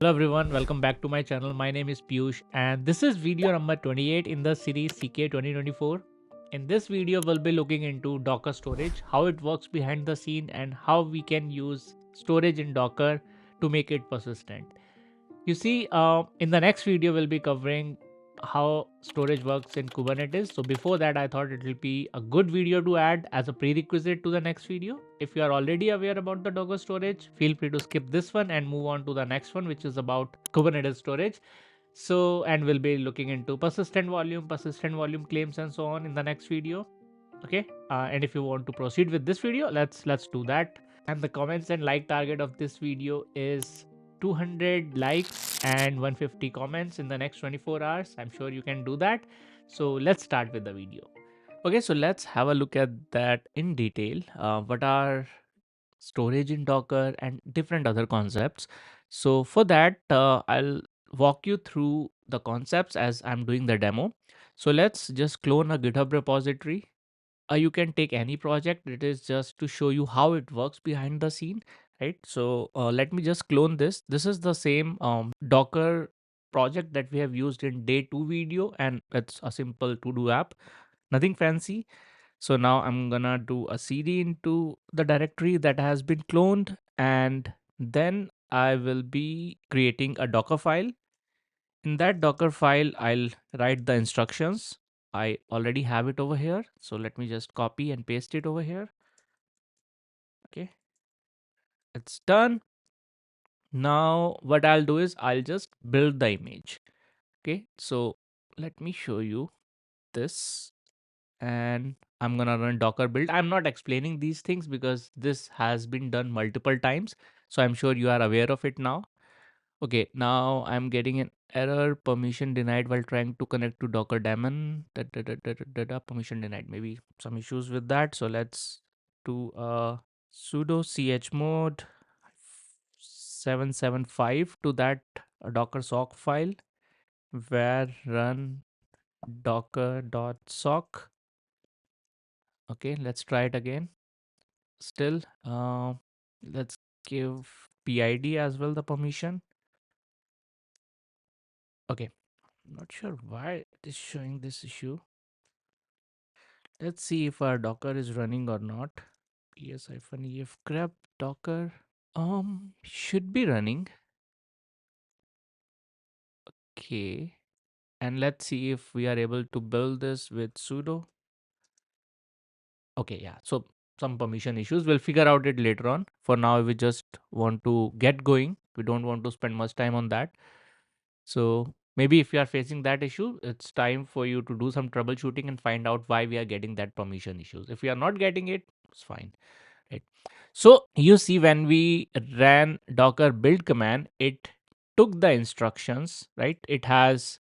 Hello everyone, welcome back to my channel. My name is Piyush and this is video number 28 in the series CK 2024. In this video, we'll be looking into Docker storage, how it works behind the scene and how we can use storage in Docker to make it persistent. You see, in the next video, we'll be covering how storage works in Kubernetes. So before that, I thought it will be a good video to add as a prerequisite to the next video. If you are already aware about the Docker storage, feel free to skip this one and move on to the next one, which is about Kubernetes storage. So, and we'll be looking into persistent volume claims and so on in the next video. Okay. And if you want to proceed with this video, let's do that. And the comments and like target of this video is 200 likes and 150 comments in the next 24 hours. I'm sure you can do that. So let's start with the video. Okay, so let's have a look at that in detail. What are storage in Docker and different other concepts? So for that, I'll walk you through the concepts as I'm doing the demo. So let's just clone a GitHub repository. You can take any project. It is just to show you how it works behind the scene, right? So let me just clone this. This is the same Docker project that we have used in day 2 video, and it's a simple to do app, nothing fancy. So now I'm gonna do a cd into the directory that has been cloned, and then I will be creating a Docker file. In that Docker file, I'll write the instructions. I already have it over here. So let me just copy and paste it over here. Okay, it's done. Now what I'll do is I'll just build the image. Okay, so let me show you this, and I'm gonna run Docker build. I'm not explaining these things because this has been done multiple times. So I'm sure you are aware of it now. Okay, now I'm getting an error, permission denied while trying to connect to Docker daemon. Permission denied. Maybe some issues with that. So let's do a sudo chmod 775 to that Docker sock file where run docker.sock. Okay, let's try it again. Still, let's give PID as well the permission. Okay, not sure why it is showing this issue. Let's see if our Docker is running or not. ps-ef grep Docker should be running. Okay, and let's see if we are able to build this with sudo. Okay, yeah, so some permission issues, we'll figure out it later on. For now, we just want to get going. We don't want to spend much time on that. So maybe if you are facing that issue, it's time for you to do some troubleshooting and find out why we are getting that permission issues. If we are not getting it, it's fine, right? So you see, when we ran Docker build command, it took the instructions, right? It has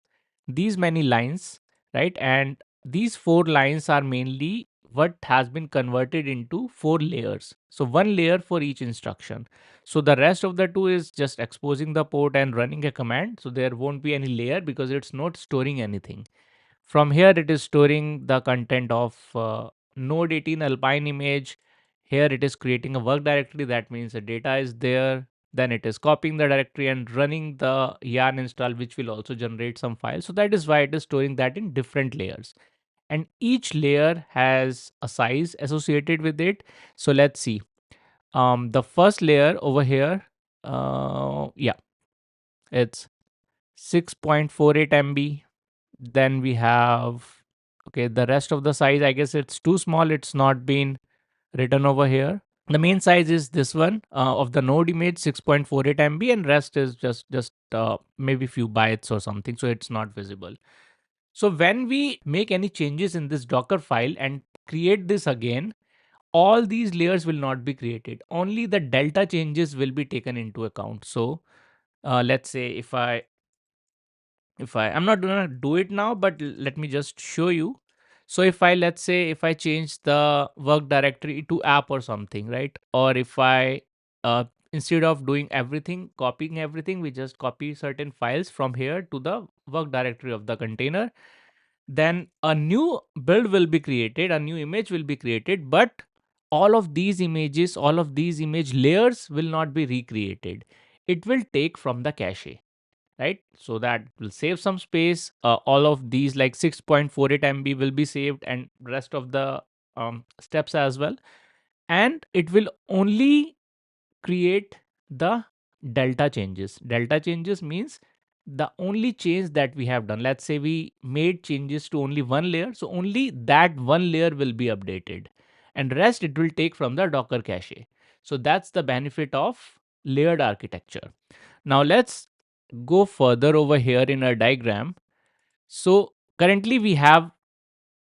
these many lines, right? And these 4 lines are mainly what has been converted into 4 layers. So one layer for each instruction. So the rest of the two is just exposing the port and running a command. So there won't be any layer because it's not storing anything. From here, it is storing the content of node 18 Alpine image. Here it is creating a work directory. That means the data is there. Then it is copying the directory and running the yarn install, which will also generate some files. So that is why it is storing that in different layers. And each layer has a size associated with it. So let's see. The first layer over here, yeah, it's 6.48 MB. Then we have, okay, the rest of the size, I guess it's too small. It's not been written over here. The main size is this one of the node image, 6.48 MB, and rest is just maybe few bytes or something. So it's not visible. So when we make any changes in this Docker file and create this again, all these layers will not be created. Only the delta changes will be taken into account. So let's say if I'm not gonna do it now, but let me just show you. So if I, let's say if I change the work directory to app or something, right? Or if I instead of doing everything, copying everything, we just copy certain files from here to the work directory of the container, then a new build will be created, a new image will be created, but all of these images, all of these image layers will not be recreated. it will take from the cache, right? So that will save some space. All of these like 6.48 MB will be saved, and rest of the steps as well. And it will only create the delta changes. Delta changes means the only change that we have done. Let's say we made changes to only one layer, so only that one layer will be updated, and rest it will take from the Docker cache. So that's the benefit of layered architecture. Now let's go further over here in our diagram. So currently we have,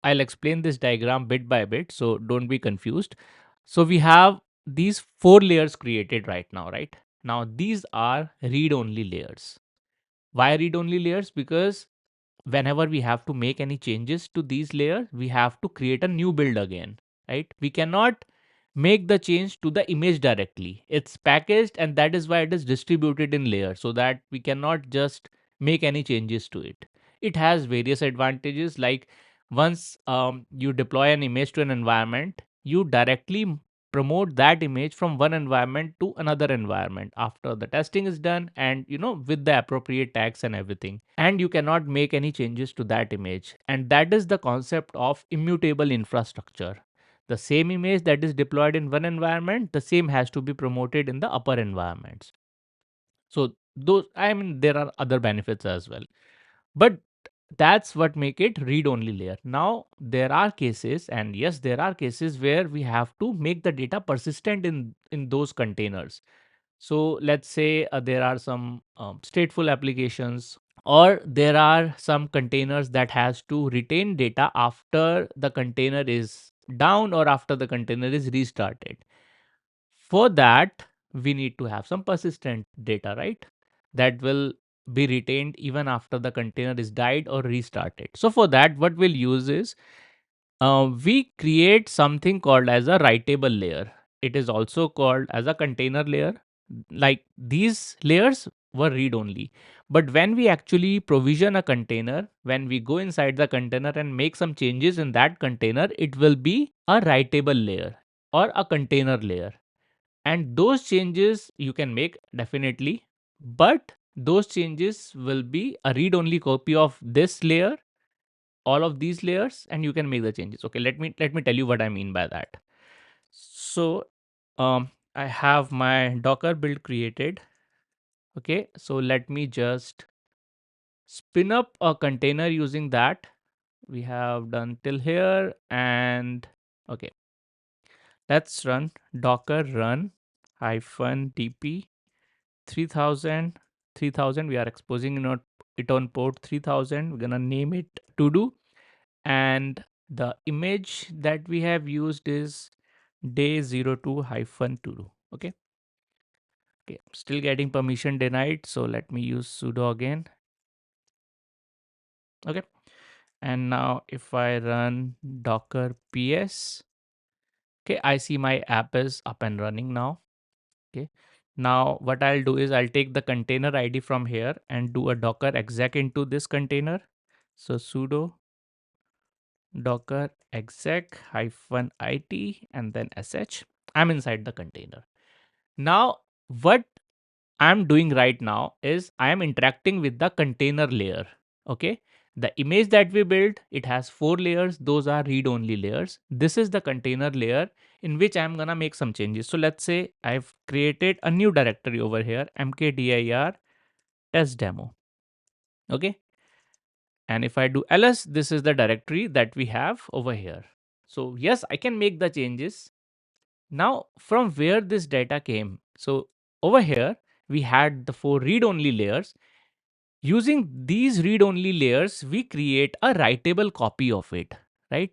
I'll explain this diagram bit by bit, so don't be confused. So we have these four layers created right now, right? Now these are read only layers. Why read only layers? Because whenever we have to make any changes to these layers, we have to create a new build again, right? We cannot make the change to the image directly. It's packaged, and that is why it is distributed in layers, so that we cannot just make any changes to it. It has various advantages, like once you deploy an image to an environment, you directly promote that image from one environment to another environment after the testing is done, and with the appropriate tags and everything, and you cannot make any changes to that image. And that is the concept of immutable infrastructure. The same image that is deployed in one environment, the same has to be promoted in the upper environments. So those, I mean, there are other benefits as well, but that's what make it read only layer. Now there are cases, and yes, there are cases where we have to make the data persistent in those containers. So let's say there are some stateful applications, or there are some containers that has to retain data after the container is down or after the container is restarted. For that, we need to have some persistent data, right? That will be retained even after the container is died or restarted. So for that, what we'll use is we create something called as a writable layer. It is also called as a container layer. Like these layers were read only, but when we actually provision a container, when we go inside the container and make some changes in that container, it will be a writable layer or a container layer. And those changes you can make definitely, but those changes will be a read only copy of this layer, all of these layers, and you can make the changes. Okay, let me tell you what I mean by that. So I have my Docker build created. Okay, so let me just spin up a container using that. We have done till here, and okay, let's run docker run hyphen dp 3000. We are exposing it on port 3000. We're gonna name it to do, and the image that we have used is day 02 hyphen to do. Okay, still getting permission denied, so let me use sudo again. Okay, and now if I run docker ps, okay, I see my app is up and running now. Okay, now what I'll do is I'll take the container ID from here and do a docker exec into this container. So sudo docker exec hyphen it and then sh. I'm inside the container. Now what I'm doing right now is I am interacting with the container layer. Okay, the image that we built, it has four layers. Those are read only layers. This is the container layer in which I'm gonna make some changes. So let's say I've created a new directory over here, mkdir test demo. Okay, and if I do ls, this is the directory that we have over here. So yes, I can make the changes. Now from where this data came, so over here we had the four read only layers. Using these read only layers, we create a writable copy of it, right?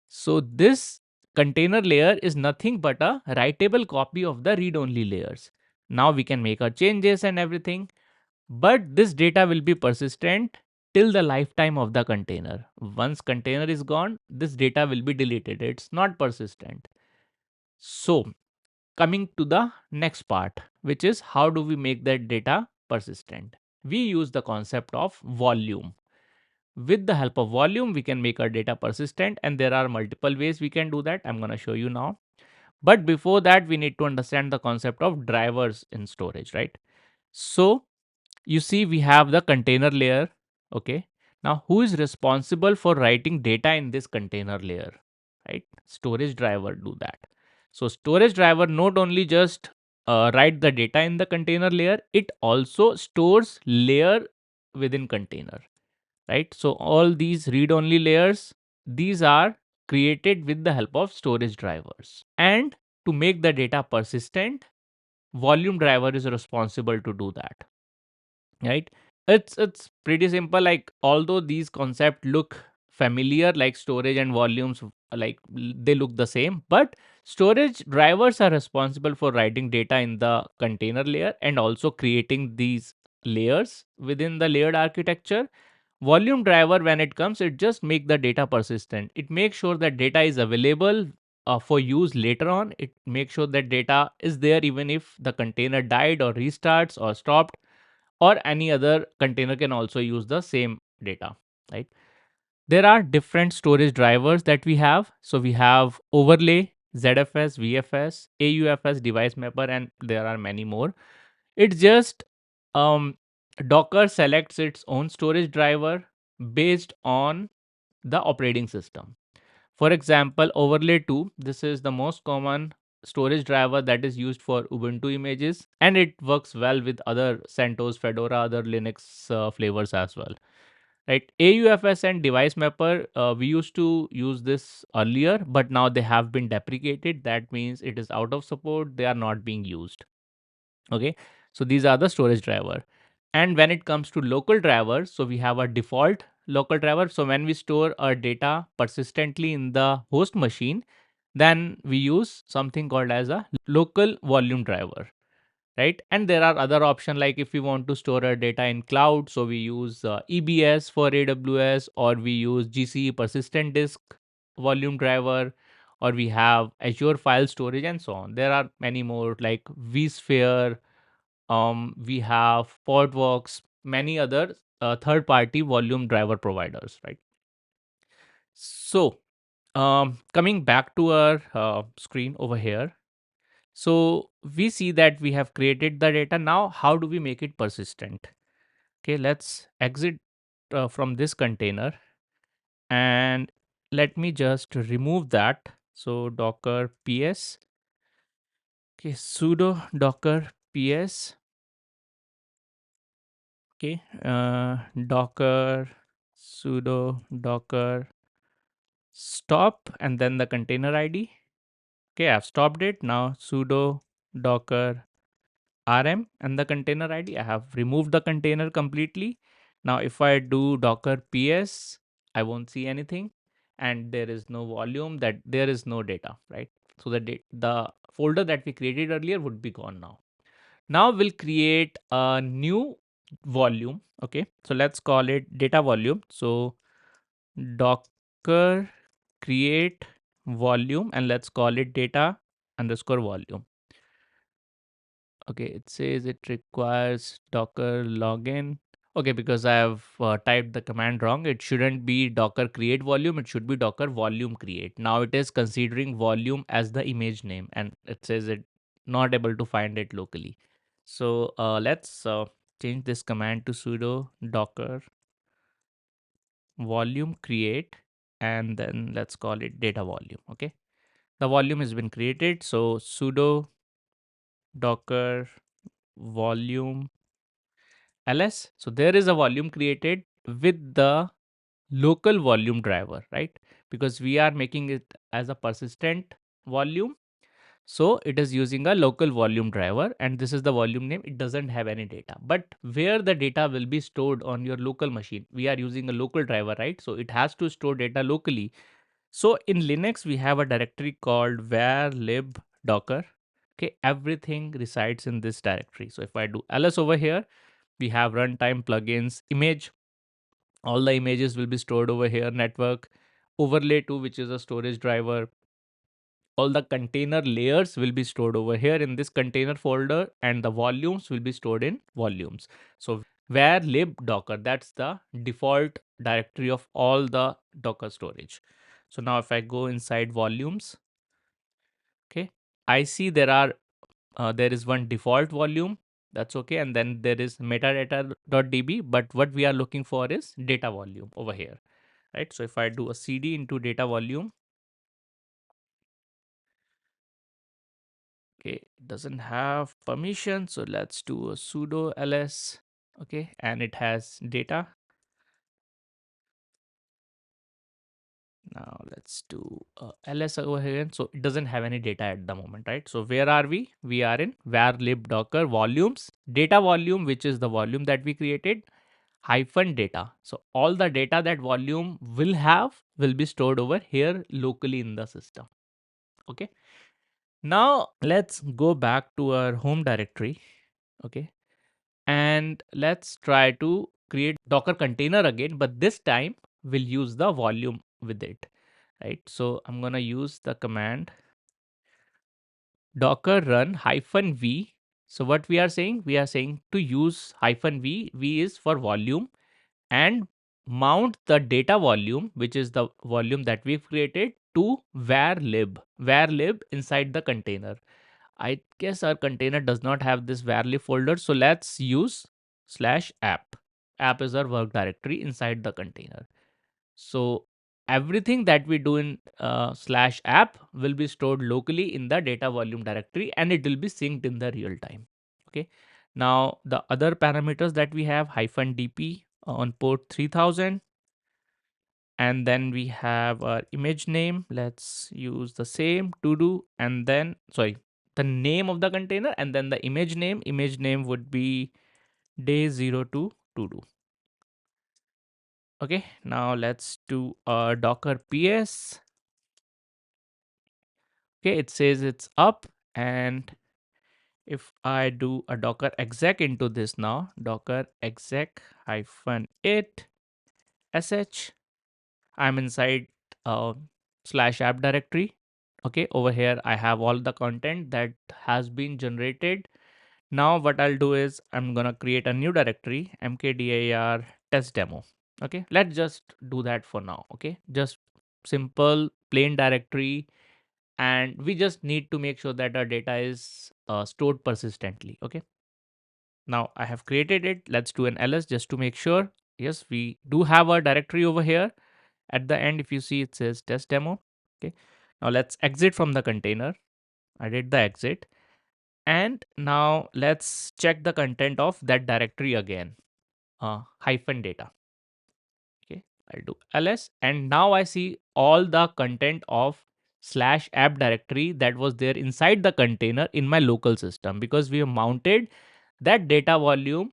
So this container layer is nothing but a writable copy of the read only layers. Now we can make our changes and everything, but this data will be persistent till the lifetime of the container. Once container is gone, this data will be deleted. It's not persistent. So coming to the next part, which is how do we make that data persistent? We use the concept of volume. With the help of volume, we can make our data persistent, and there are multiple ways we can do that. I'm going to show you now. But before that, we need to understand the concept of drivers in storage, right? So you see we have the container layer. Okay, now who is responsible for writing data in this container layer? Right, storage driver do that. So storage driver not only just write the data in the container layer, it also stores layer within container. Right, so all these read only layers, these are created with the help of storage drivers. And to make the data persistent, volume driver is responsible to do that. Right, it's pretty simple. Like, although these concepts look familiar, like storage and volumes, like they look the same, but storage drivers are responsible for writing data in the container layer and also creating these layers within the layered architecture. Volume driver, when it comes, it just make the data persistent. It makes sure that data is available for use later on. It makes sure that data is there even if the container died or restarts or stopped, or any other container can also use the same data. Right, there are different storage drivers that we have. So we have overlay, ZFS, VFS, AUFS, device mapper, and there are many more. It's just um, Docker selects its own storage driver based on the operating system. For example, overlay 2, this is the most common storage driver that is used for Ubuntu images, and it works well with other CentOS, Fedora, other Linux flavors as well. Right, AUFS and device mapper, we used to use this earlier, but now they have been deprecated. That means it is out of support, they are not being used. Okay, so these are the storage driver. And when it comes to local drivers, so we have a default local driver. So when we store our data persistently in the host machine, then we use something called as a local volume driver. Right, and there are other options, like if we want to store our data in cloud, so we use EBS for AWS, or we use GCE persistent disk volume driver, or we have Azure file storage, and so on. There are many more, like vSphere, we have Portworx, many other third party volume driver providers. Right, so coming back to our screen over here, so we see that we have created the data. Now how do we make it persistent? Okay, let's exit from this container, and let me just remove that. So docker ps, okay, sudo docker ps, okay, docker sudo docker stop, and then the container id. Okay, I've stopped it. Now sudo docker rm and the container id. I have removed the container completely. Now if I do docker ps, I won't see anything, and there is no volume, that there is no data. Right, so the folder that we created earlier would be gone now. Now we'll create a new volume. Okay, so let's call it data volume. So docker create volume, and let's call it data underscore volume. Okay, it says it requires docker login. Okay, because I have typed the command wrong. It shouldn't be docker create volume, it should be docker volume create. Now it is considering volume as the image name, and it says it not able to find it locally. So let's change this command to sudo docker volume create, and then let's call it data volume. Okay, the volume has been created. So sudo docker volume ls. So there is a volume created with the local volume driver, right? Because we are making it as a persistent volume. So it is using a local volume driver, and this is the volume name. It doesn't have any data, but where the data will be stored on your local machine, we are using a local driver, right? So it has to store data locally. So in Linux, we have a directory called var lib docker. Okay, everything resides in this directory. So if I do ls over here, we have runtime plugins image, all the images will be stored over here. Network overlay 2, which is a storage driver, all the container layers will be stored over here in this container folder, and the volumes will be stored in volumes. So var lib docker, that's the default directory of all the docker storage. So now if I go inside volumes, okay, I see there is one default volume, That's okay. And then there is metadata.db, but what we are looking for is data volume over here, right? So if I do a cd into data volume, okay, it doesn't have permission. So let's do a sudo ls, okay, and it has data. Now let's do ls over here. So it doesn't have any data at the moment, right? So where are we? We are in var lib docker volumes, data volume, which is the volume that we created, hyphen data. So all the data that volume will have will be stored over here locally in the system. Okay. Now let's go back to our home directory. Okay. And let's try to create Docker container again, but this time we'll use the volume with it, right? So I'm going to use the command docker run hyphen v. So what we are saying? We are saying to use hyphen v. V is for volume, and mount the data volume, which is the volume that we've created, to var lib inside the container. I guess our container does not have this var lib folder, so let's use /app. App is our work directory inside the container. So everything that we do in /app will be stored locally in the data volume directory, and it will be synced in the real time. Okay. Now the other parameters that we have, hyphen dp on port 3000, and then we have our image name. Let's use the same to do, and then sorry, the name of the container, and then the image name. Image name would be day02 to do. Okay, now let's do a docker ps. Okay, it says it's up, and if I do a docker exec into this now, docker exec hyphen it sh, I'm inside /app directory. Okay, over here I have all the content that has been generated. Now what I'll do is I'm gonna create a new directory, mkdir test demo. Okay, let's just do that for now. Okay, just simple plain directory, and we just need to make sure that our data is stored persistently. Okay, now I have created it. Let's do an ls just to make sure. Yes, we do have a directory over here. At the end, if you see, it says test demo. Okay, now let's exit from the container. I did the exit, and now let's check the content of that directory again, hyphen data. Okay, I'll do ls, and now I see all the content of /app directory that was there inside the container in my local system, because we have mounted that data volume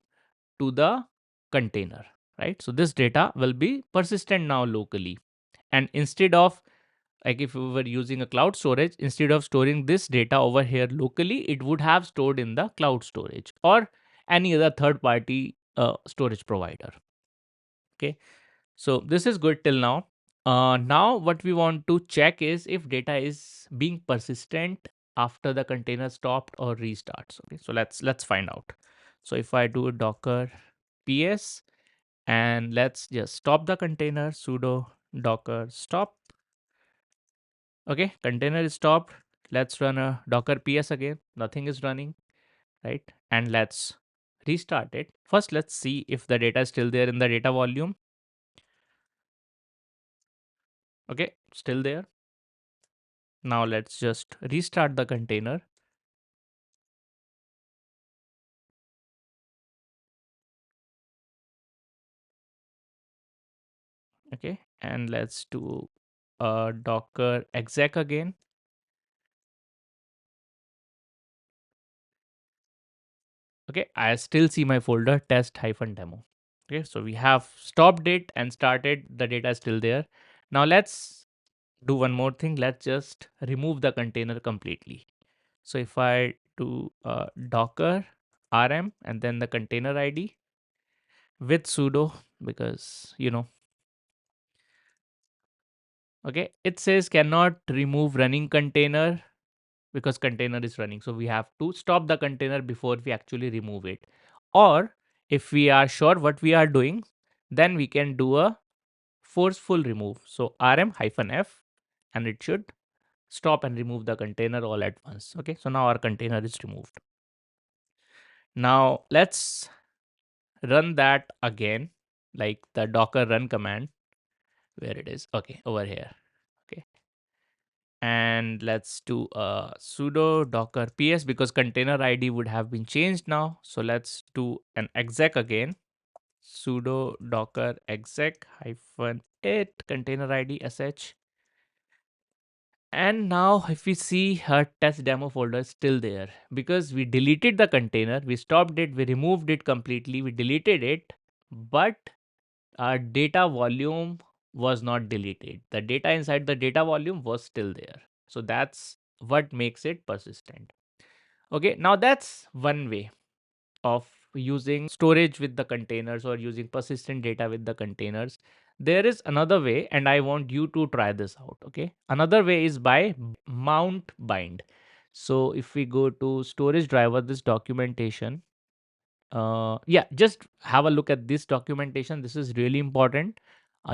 to the container, right? So this data will be persistent now locally, and instead of, like, if we were using a cloud storage, instead of storing this data over here locally, it would have stored in the cloud storage or any other third party storage provider. Okay, so this is good till now. Now what we want to check is if data is being persistent after the container stopped or restarts. Okay, so let's find out. So if I do docker ps, and let's just stop the container, sudo docker stop. Okay, container is stopped. Let's run a docker ps again. Nothing is running, right? And let's restart it. First, let's see if the data is still there in the data volume. Okay, still there. Now let's just restart the container. Okay, and let's do a docker exec again. Okay, I still see my folder test hyphen demo. Okay, so we have stopped it and started. The data is still there. Now let's do one more thing. Let's just remove the container completely. So if I do docker rm and then the container id with sudo, because okay, it says cannot remove running container because container is running. So we have to stop the container before we actually remove it. Or if we are sure what we are doing, then we can do a forceful remove. So rm hyphen f, and it should stop and remove the container all at once. Okay, so now our container is removed. Now let's run that again, like the docker run command. Where it is? Okay, over here. Okay. And let's do a sudo docker ps because container ID would have been changed now. So let's do an exec again. Sudo docker exec hyphen it container ID sh. And now if we see our test demo folder is still there because we deleted the container, we stopped it, we removed it completely, we deleted it, but our data volume was not deleted. The data inside the data volume was still there. So that's what makes it persistent. Okay, now that's one way of using storage with the containers or using persistent data with the containers. There is another way, and I want you to try this out. Okay, another way is by mount bind. So if we go to storage driver, this documentation, yeah, just have a look at this documentation. This is really important.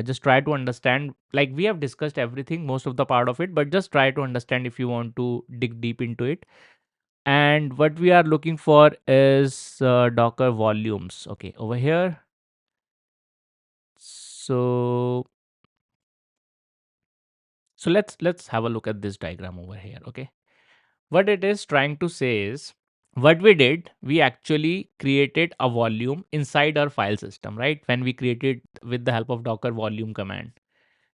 Just try to understand, like we have discussed everything, most of the part of it, but just try to understand if you want to dig deep into it. And what we are looking for is docker volumes. Okay, over here. So let's have a look at this diagram over here. Okay, what it is trying to say is, what we did, we actually created a volume inside our file system, right? When we created with the help of docker volume command.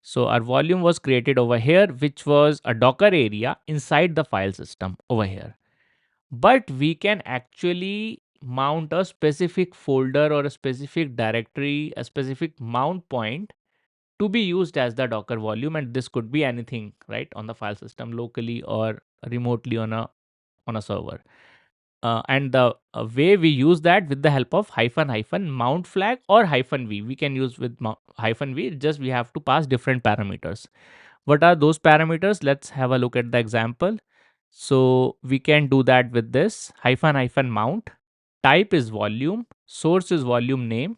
So our volume was created over here, which was a docker area inside the file system over here. But we can actually mount a specific folder or a specific directory, a specific mount point to be used as the docker volume, and this could be anything, right, on the file system locally or remotely on a server. And the way we use that with the help of hyphen hyphen mount flag or hyphen v, we can use with hyphen v, just we have to pass different parameters. What are those parameters? Let's have a look at the example. So we can do that with this hyphen hyphen mount. Type is volume, source is volume name,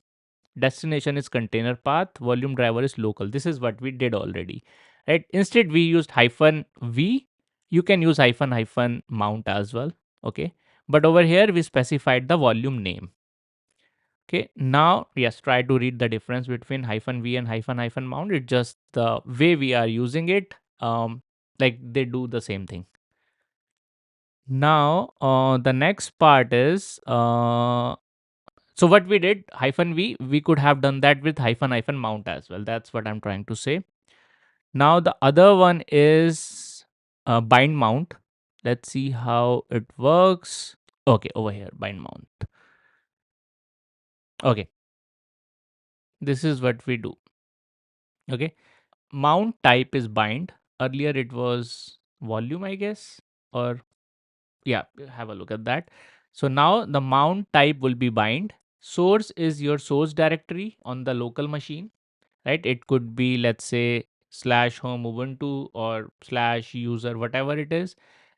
destination is container path, volume driver is local. This is what we did already, right? Instead we used hyphen v. You can use hyphen hyphen mount as well. Okay, but over here we specified the volume name. Okay, now yes, try to read the difference between hyphen v and hyphen hyphen mount. It's just the way we are using it. Like they do the same thing. Now the next part is so what we did, hyphen v, we could have done that with hyphen hyphen mount as well. That's what I'm trying to say. Now the other one is bind mount. Let's see how it works. Okay, over here, bind mount. Okay, this is what we do. Okay, mount type is bind. Earlier it was volume, I guess, or yeah, have a look at that. So now the mount type will be bind. Source is your source directory on the local machine, right? It could be, let's say, slash home ubuntu or slash user, whatever it is.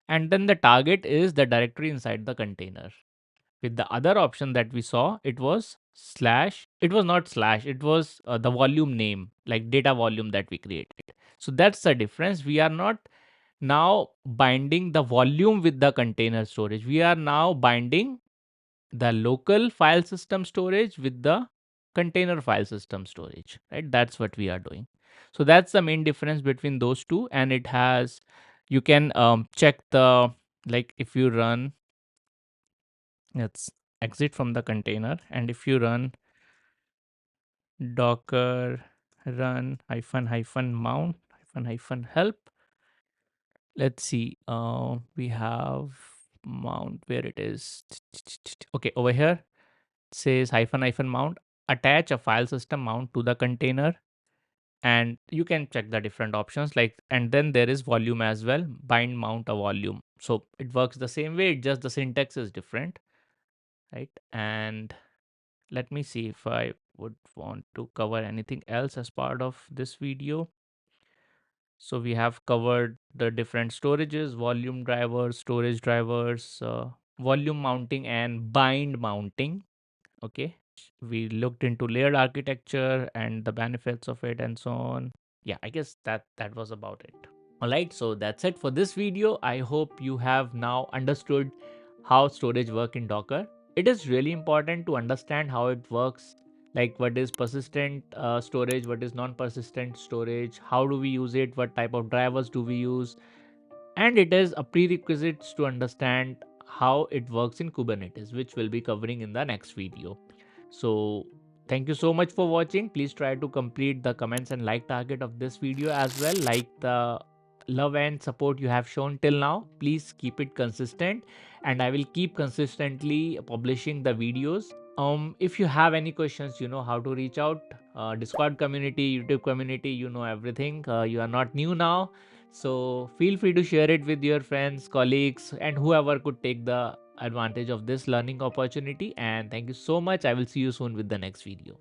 And then the target is the directory inside the container. With the other option that we saw, it was slash. It was not slash, it was the volume name, like data volume that we created. So that's the difference. We are not now binding the volume with the container storage. We are now binding the local file system storage with the container file system storage, right? That's what we are doing. So that's the main difference between those two. And it has, you can check the, like if you run, let's exit from the container, and if you run docker run hyphen hyphen mount hyphen hyphen help, let's see, we have mount, where it is. Okay, over here it says hyphen hyphen mount, attach a file system mount to the container, and you can check the different options, like, and then there is volume as well, bind mount a volume. So it works the same way, just the syntax is different, right? And let me see if I would want to cover anything else as part of this video. So we have covered the different storages, volume drivers, storage drivers, volume mounting and bind mounting. Okay. We looked into layered architecture and the benefits of it and so on. Yeah, I guess that was about it. All right, so that's it for this video. I hope you have now understood how storage work in Docker. It is really important to understand how it works, like what is persistent storage, what is non-persistent storage, how do we use it, what type of drivers do we use, and it is a prerequisite to understand how it works in Kubernetes, which we'll be covering in the next video. So thank you so much for watching. Please try to complete the comments and like target of this video as well. Like the love and support you have shown till now. Please keep it consistent, and I will keep consistently publishing the videos. If you have any questions, you know how to reach out. Discord community, YouTube community, you know everything. You are not new now, so feel free to share it with your friends, colleagues, and whoever could take the advantage of this learning opportunity. And thank you so much. I will see you soon with the next video.